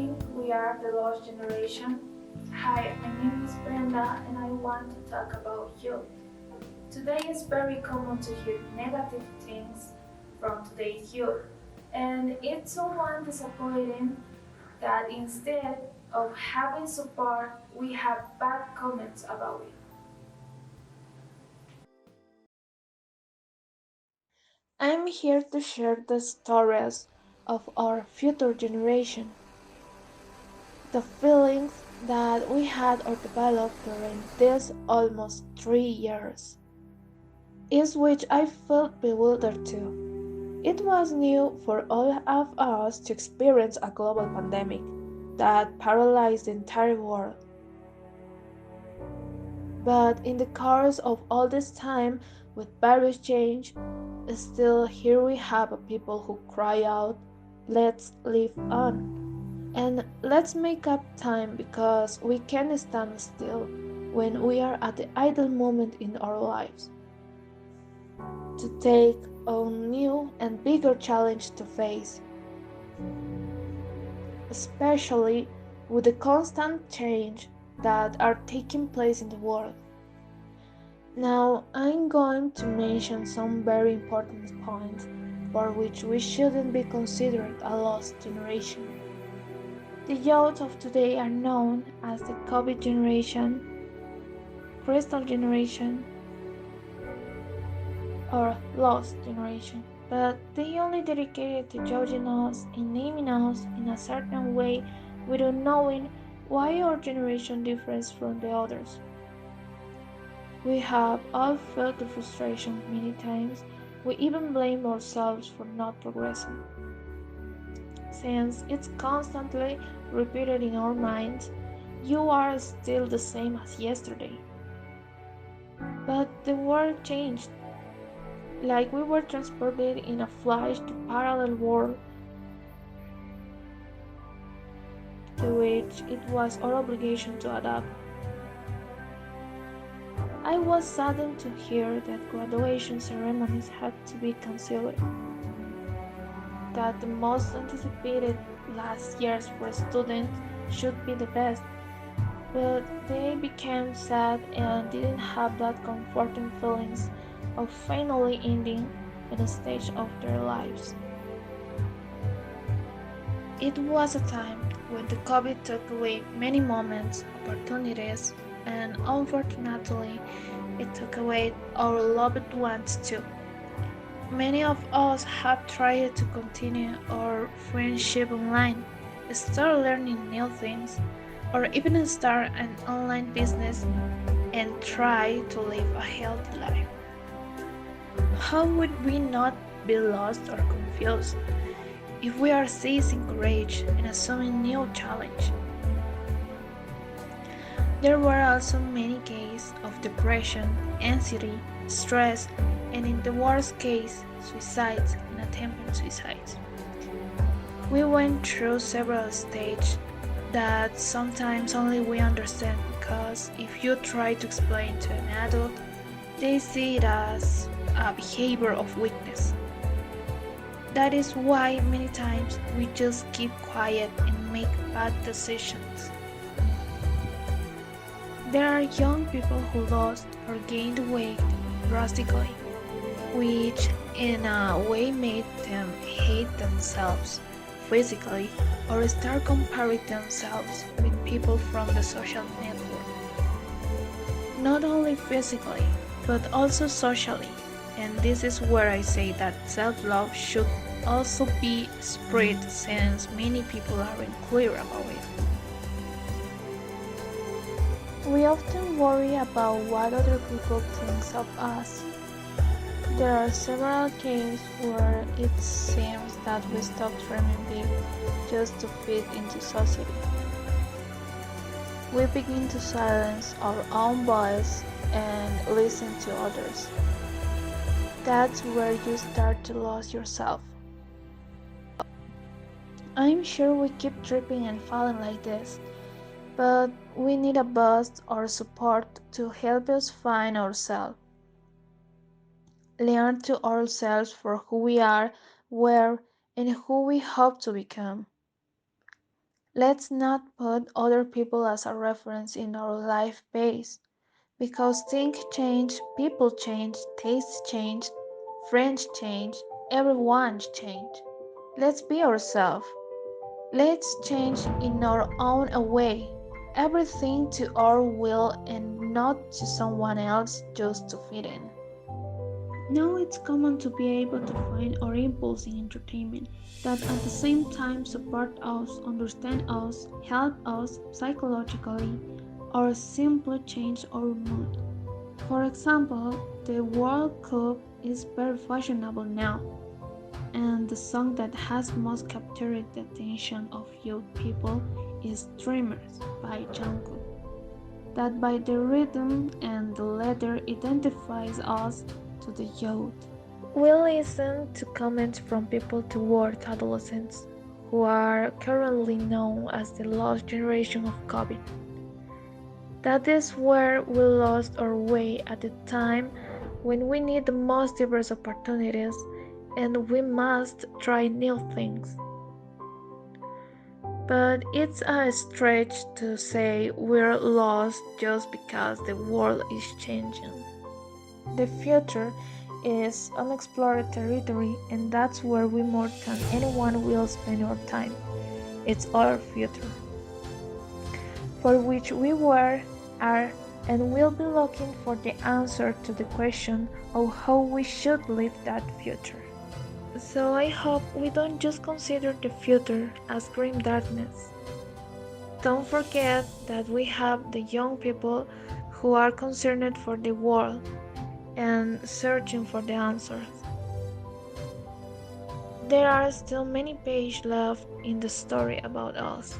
think we are the lost generation? Hi, my name is Brenda and I want to talk about youth. Today is very common to hear negative things from today's youth, and it's somewhat disappointing that instead of having support, we have bad comments about it. I'm here to share the stories of our future generation, the feelings that we had or developed during these almost 3 years, is which I felt bewildered too. It was new for all of us to experience a global pandemic that paralyzed the entire world. But in the course of all this time, with various change, still here we have a people who cry out, let's live on. And let's make up time because we can't stand still when we are at the idle moment in our lives. To take on new and bigger challenge to face, especially with the constant change that are taking place in the world. Now, I'm going to mention some very important points for which we shouldn't be considered a lost generation. The youth of today are known as the COVID generation, crystal generation, or lost generation, but they only dedicated to judging us and naming us in a certain way without knowing why our generation differs from the others. We have all felt the frustration many times. We even blame ourselves for not progressing, since it's constantly repeated in our minds, you are still the same as yesterday. But the world changed, like we were transported in a flash to parallel world to which it was our obligation to adapt. I was saddened to hear that graduation ceremonies had to be canceled, that the most anticipated last years for students should be the best, but they became sad and didn't have that comforting feelings of finally ending at a stage of their lives. It was a time when the COVID took away many moments, opportunities, and unfortunately, it took away our loved ones too. Many of us have tried to continue our friendship online, start learning new things, or even start an online business and try to live a healthy life. How would we not be lost or confused if we are seizing courage and assuming new challenge? There were also many cases of depression, anxiety, stress, and in the worst case, suicides and attempted suicides. We went through several stages that sometimes only we understand because if you try to explain to an adult, they see it as a behavior of weakness. That is why many times we just keep quiet and make bad decisions. There are young people who lost or gained weight drastically, which in a way made them hate themselves physically or start comparing themselves with people from the social network. Not only physically, but also socially. And this is where I say that self love should also be spread since many people aren't clear about it. We often worry about what other people think of us. There are several cases where it seems that we stop dreaming big just to fit into society. We begin to silence our own voice and listen to others. That's where you start to lose yourself. I'm sure we keep tripping and falling like this, but we need a boost or support to help us find ourselves, learn to ourselves for who we are, where, and who we hope to become. Let's not put other people as a reference in our life pace because things change, people change, tastes change, friends change, everyone's change. Let's be ourselves. Let's change in our own way. Everything to our will and not to someone else just to fit in. Now it's common to be able to find our impulse in entertainment that at the same time support us, understand us, help us psychologically, or simply change our mood. For example, the World Cup is very fashionable now, and the song that has most captured the attention of young people is Dreamers by Jungkook. That by the rhythm and the letter identifies us to the youth. We listen to comments from people toward adolescents who are currently known as the lost generation of COVID. That is where we lost our way at the time when we need the most diverse opportunities and we must try new things. But it's a stretch to say we're lost just because the world is changing. The future is unexplored territory, and that's where we more than anyone will spend our time. It's our future, for which we were, are, and will be looking for the answer to the question of how we should live that future. So I hope we don't just consider the future as grim darkness. Don't forget that we have the young people who are concerned for the world and searching for the answers. There are still many pages left in the story about us.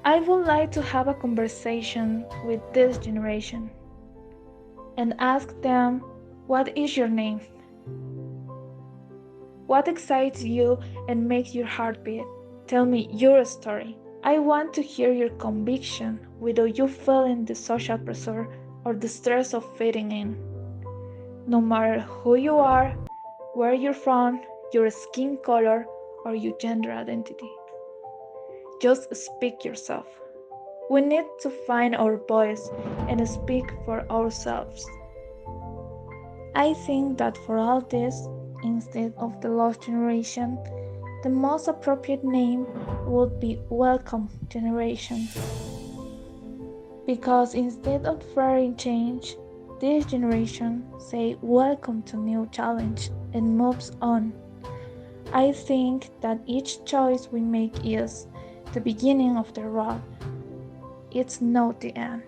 I would like to have a conversation with this generation and ask them, what is your name? What excites you and makes your heart beat? Tell me your story. I want to hear your conviction without you feeling the social pressure or the stress of fitting in. No matter who you are, where you're from, your skin color, or your gender identity. Just speak yourself. We need to find our voice and speak for ourselves. I think that for all this, instead of the lost generation, the most appropriate name would be Welcome Generation. Because instead of fearing change, this generation say welcome to new challenge and moves on. I think that each choice we make is the beginning of the road. It's not the end.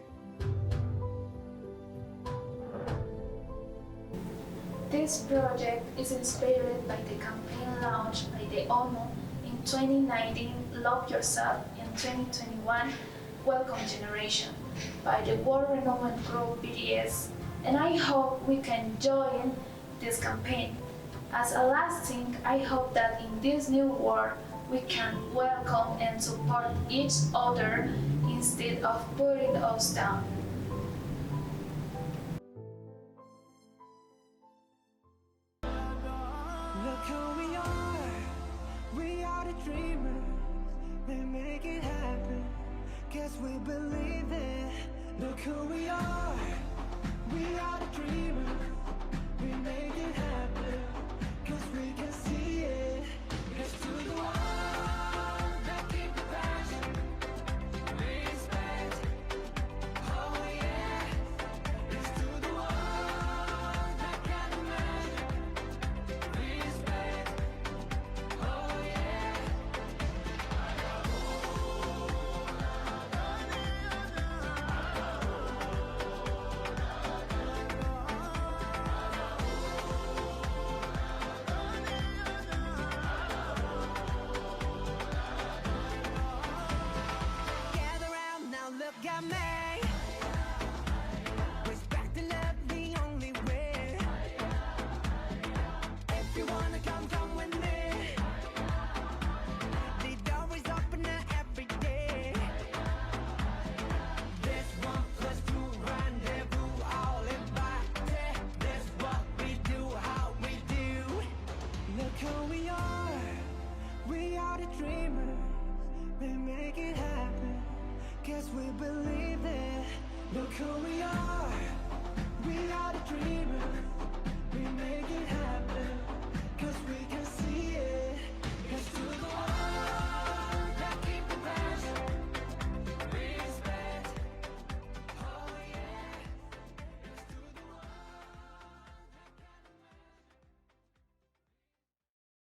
This project is inspired by the campaign launched by the ONU in 2019, Love Yourself, in 2021, Welcome Generation, by the world-renowned group BTS, and I hope we can join this campaign. As a last thing, I hope that in this new world, we can welcome and support each other instead of putting us down. Look who we are the dreamers, we make it happen, guess we believe it. Look who we are.